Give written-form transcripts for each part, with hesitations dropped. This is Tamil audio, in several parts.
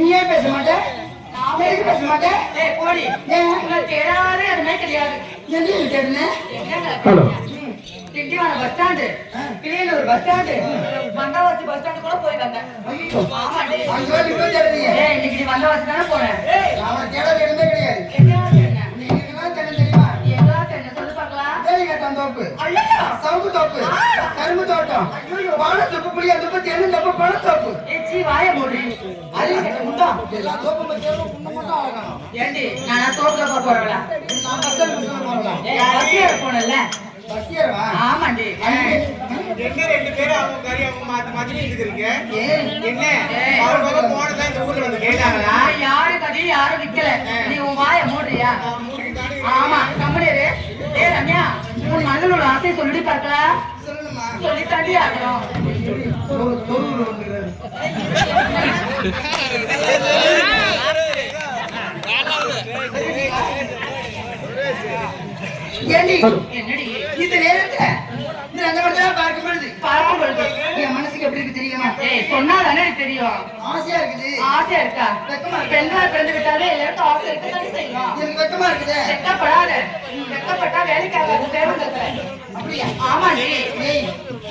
நீ ஏன் பேச மாட்டேன்? நாம எதுக்கு பேச மாட்டேன்? ஏய் போடி. உங்களுக்கு தெரியாது அதுமே தெரியாது. என்ன கேடுனே? Hello Tindivanam bus stand, Kiliyanur bus stand, Vandavasi bus stand கூட போய் வந்தேன். ஆமாடி. அங்க வந்து போய் தேடுறீங்க. ஏய் இன்னைக்கு நீ வந்தவாசி தானே போறேன். அவன் தேட வேணுமே கிடையாது. என்ன நீ இதுதான் தேட தெரியுமா? ஏதாவது என்ன சொல்லு பார்க்கலாம். தேலிகட்டம் தோப்பு, ஐயோ சவுக்கு தோப்பு, கரும்பு தோட்டம், வாழ தோப்பு, புளிய தோப்பு, தென்னை தோப்பு, பழ தோப்பு. ஏச்சி வாய மூடி. அறிவிக்கட்டும் உண்டா? எல்லா தோப்பும் பத்தியும் புண்ணு மட்டும் ஆகணும். ஏண்டி நான் தோப்புல போறவளா? நான் பஸ்ஸில் போறேன். ஏய் பஸ்ல போனல. பஸ்ஸியரவா? ஆமாண்டி. என்ன ரெண்டு பேரும் அவங்க கறி அவங்க மாத்தி இருக்கிறீங்க? ஏய் என்ன அவங்க போனதா இந்த ஊர்ல வந்து கேட்டாங்களா? யாரு கடி யாரும் நிக்கல. நீ உன் வாய மூடுறியா? ஆமா கம்பெனியரு. ஏய் ரம்யா உன் மண்ணூர் ஆசை சொல்லி பார்க்கலாம். சொல்லணுமா? சொல்லி தாண்டி ஆகணும். சொருள் வந்துறாரு. ஏண்டி என்னடி இந்த நேரத்துல இந்த ரெண்டு மட்டும் பார்க்கும் பொழுது பார்க்கும் பொழுது என் மனசுக்கு எப்படி இருக்கு தெரியுமா? ஏய் சொன்னா தானே எனக்கு தெரியும். ஆசையா இருக்குது. ஆசையா இருக்கா? வெக்கமா இருக்கு. பெண்ணா பிறந்து விட்டாலே எல்லாருக்கும் ஆசை இருக்கத்தானே செய்யும். எனக்கு வெக்கமா இருக்குது. வெக்கப்படாத. வெக்கப்பட்டா வேலைக்கு ஆகாது தேவந்தத்தை. அப்படியா? ஆமாண்டி. ஏய்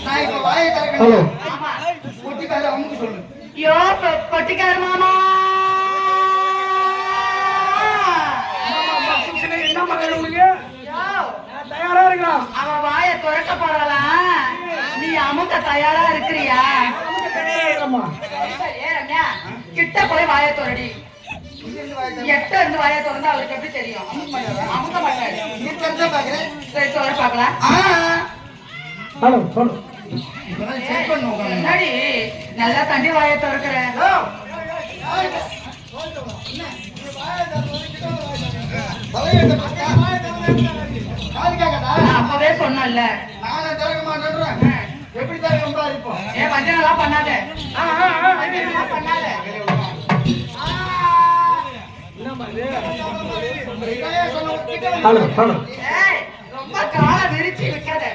நான் இப்ப வாயை ஹலோ திறக்கணும். ஆமா பொட்டி கால அமுக்கு சொல்லு. யோ பட்டிக்கார மாமா என்ன பண்ண உனக்கு? யோ தயாரா இருக்கலாம். அவன் வாயை திறக்க போறாளாம். நீ அமுக்க தயாரா இருக்கிறியா? ஏ ரம்யா கிட்ட போய் வாயை திறடி. இங்கிருந்து வாயை திறக்க. எட்ட இருந்து வாயை திறந்தா அவருக்கு எப்படி தெரியும்? அமுக்க மாட்டாரு. நீ திறந்தா பாக்குறேன். சரி திற பார்க்கலாம். ஹலோ ஹலோ இப்பதான் செக் பண்ணுவோம். என்னடி நல்லா தண்டி வாயை திறக்கிற. நான் அப்பவே சொன்னேன்ல. நானே திறக்க மாட்டேன்றேன். எப்படி திறக்க பாரு இப்போ. ஏ வஞ்சனெல்லாம் பண்ணாத. வஞ்சனெல்லாம் பண்ணாத. ஹலோ ஹலோ ஏய் ரொம்ப காலை விரிச்சு வைக்காத.